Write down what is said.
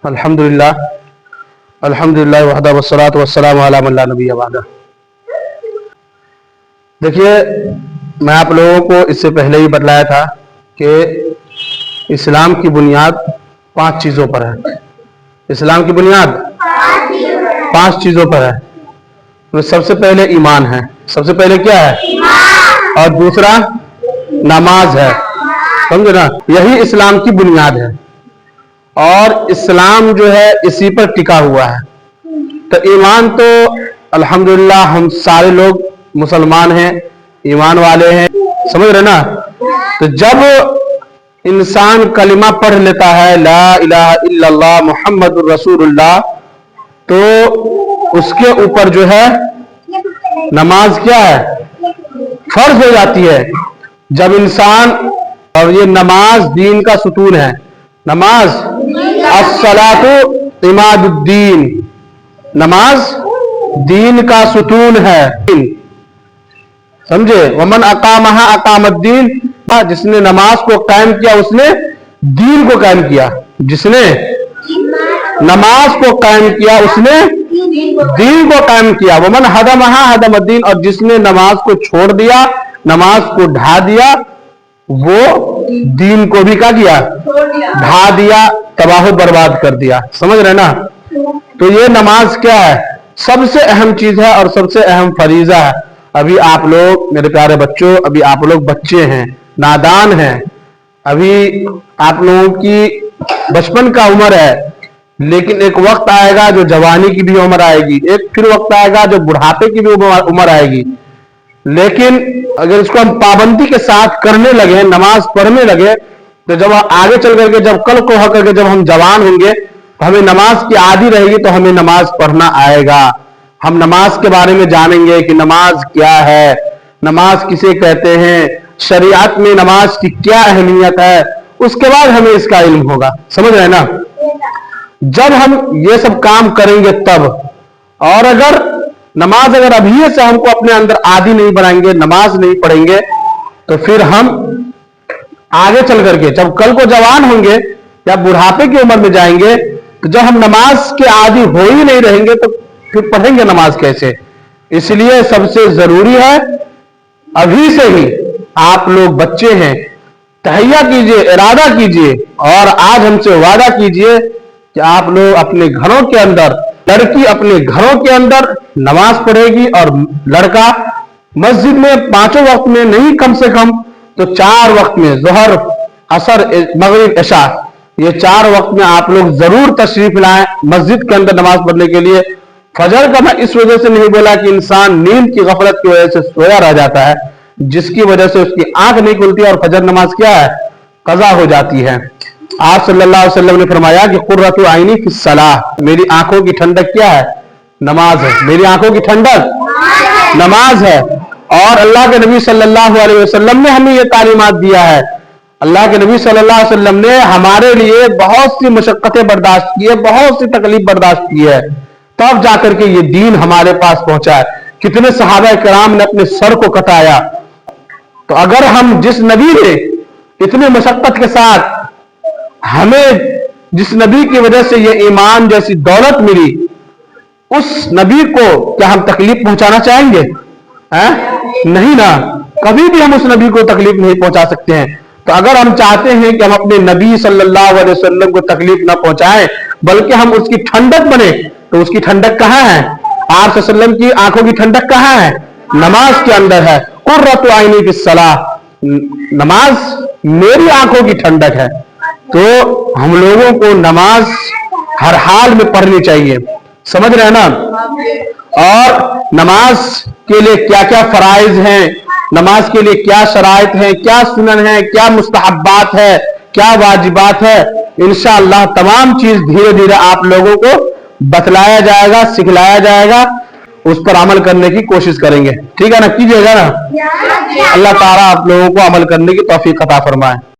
अल्हम्दुलिल्लाह अल्हम्दुलिल्लाह वहदा वस्सलातु वस्सलामु अला मन ला नबिय्य बअदा। देखिए, मैं आप लोगों को इससे पहले ही बतलाया था कि इस्लाम की बुनियाद 5 चीज़ों पर है। इस्लाम की बुनियाद 5 चीज़ों पर है। तो सबसे पहले ईमान है। सबसे पहले क्या है? और दूसरा नमाज है। समझे ना? यही इस्लाम की बुनियाद है और इस्लाम जो है इसी पर टिका हुआ है। तो ईमान तो अल्हम्दुलिल्लाह हम सारे लोग मुसलमान हैं, ईमान वाले हैं, समझ रहे ना? तो जब इंसान कलिमा पढ़ लेता है ला इलाहा इल्लल्लाह मुहम्मदुर रसूलुल्लाह, तो उसके ऊपर जो है नमाज क्या है? फर्ज हो जाती है। जब इंसान, और ये नमाज दीन का सुतून है। नमाज अस्सलातु इमादुद्दीन, नमाज दीन का सुतून है। समझे? वमन अकामहा अकामद्दीन, जिसने नमाज को कायम किया उसने दीन को कायम किया। जिसने नमाज को कायम किया उसने दीन को कायम किया। वमन हदमहा हदमद्दीन, और जिसने नमाज को छोड़ दिया, नमाज को ढा दिया, वो दीन को भी क्या किया? ढा दिया, तबाह बर्बाद कर दिया। समझ रहे ना? तो ये नमाज क्या है? सबसे अहम चीज है और सबसे अहम फरीजा है। अभी आप लोग मेरे प्यारे बच्चों, अभी आप लोग बच्चे हैं, नादान हैं, अभी आप लोगों की बचपन का उम्र है, लेकिन एक वक्त आएगा जो जवानी की भी उम्र आएगी, एक फिर वक्त आएगा जो बुढ़ापे की भी उम्र आएगी। लेकिन अगर इसको हम पाबंदी के साथ करने लगे, नमाज पढ़ने लगे, तो जब आगे चल करके, जब कल को होकर के जब हम जवान होंगे, तो हमें नमाज की आदी रहेगी, तो हमें नमाज पढ़ना आएगा। हम नमाज के बारे में जानेंगे कि नमाज क्या है, नमाज किसे कहते हैं, शरीयत में नमाज की क्या अहमियत है, उसके बाद हमें इसका इल्म होगा। समझ रहे हैं ना? जब हम ये सब काम करेंगे तब, और अगर नमाज अगर अभी से हमको अपने अंदर आदी नहीं बनाएंगे, नमाज नहीं पढ़ेंगे, तो फिर हम आगे चल करके जब कल को जवान होंगे या बुढ़ापे की उम्र में जाएंगे, तो जब हम नमाज के आदी हो ही नहीं रहेंगे, तो फिर पढ़ेंगे नमाज कैसे? इसलिए सबसे जरूरी है अभी से ही, आप लोग बच्चे हैं, तहैया कीजिए, इरादा कीजिए, और आज हमसे वादा कीजिए कि आप लोग अपने घरों के अंदर, लड़की अपने घरों के अंदर नमाज पढ़ेगी, और लड़का मस्जिद में 5 वक्त में नहीं, कम से कम तो 4 वक्त में, जोहर, असर, मगरिब, इशा, ये 4 वक्त में आप लोग जरूर तशरीफ लाएं मस्जिद के अंदर नमाज पढ़ने के लिए। फजर का मैं इस वजह से नहीं बोला कि इंसान नींद की गफलत की वजह से सोया रह जाता है, जिसकी वजह से उसकी आंख नहीं खुलती और फजर नमाज क्या है? कज़ा हो जाती है। आप सल्लल्लाहु अलैहि वसल्लम ने फरमाया कि कुर्रतु आइनी फिस सलाह, मेरी आंखों की ठंडक क्या है? नमाज है। मेरी आंखों की ठंडक नमाज है। और अल्लाह के नबी सल्लल्लाहु अलैहि वसल्लम ने हमें यह तालीमात दिया है। अल्लाह के नबी सल्लल्लाहु अलैहि वसल्लम ने हमारे लिए बहुत सी मशक्कतें बर्दाश्त की है, बहुत सी तकलीफ बर्दाश्त की है, तब जाकर के ये दीन हमारे पास पहुंचा है। कितने सहाबा किराम ने अपने सर को कटाया। तो अगर हम, जिस नबी ने इतने मशक्कत के साथ हमें, जिस नबी की वजह से ये ईमान जैसी दौलत मिली, उस नबी को क्या हम तकलीफ पहुंचाना चाहेंगे? नहीं ना, कभी भी हम उस नबी को तकलीफ नहीं पहुंचा सकते हैं। तो अगर हम चाहते हैं कि हम अपने नबी सल्लल्लाहु अलैहि वसल्लम को तकलीफ ना पहुंचाएं, बल्कि हम उसकी ठंडक बने, तो उसकी ठंडक कहां है? आप सल्लल्लाहु अलैहि वसल्लम की आंखों की ठंडक कहां है? नमाज के अंदर है। कुर्रतु आइनी फिस सलाह, नमाज मेरी आंखों की ठंडक है। तो हम लोगों को नमाज हर हाल में पढ़नी चाहिए। समझ रहे हैं ना? और नमाज के लिए क्या क्या फराइज हैं, नमाज के लिए क्या शराइत है, क्या सुनन है, क्या मुस्तहब्बात है, क्या वाजिबात है, इंशाअल्लाह तमाम चीज धीरे धीरे आप लोगों को बतलाया जाएगा, सिखलाया जाएगा, उस पर अमल करने की कोशिश करेंगे। ठीक है ना? कीजिएगा ना? अल्लाह ताला आप लोगों को अमल करने की तौफीक अता फरमाए।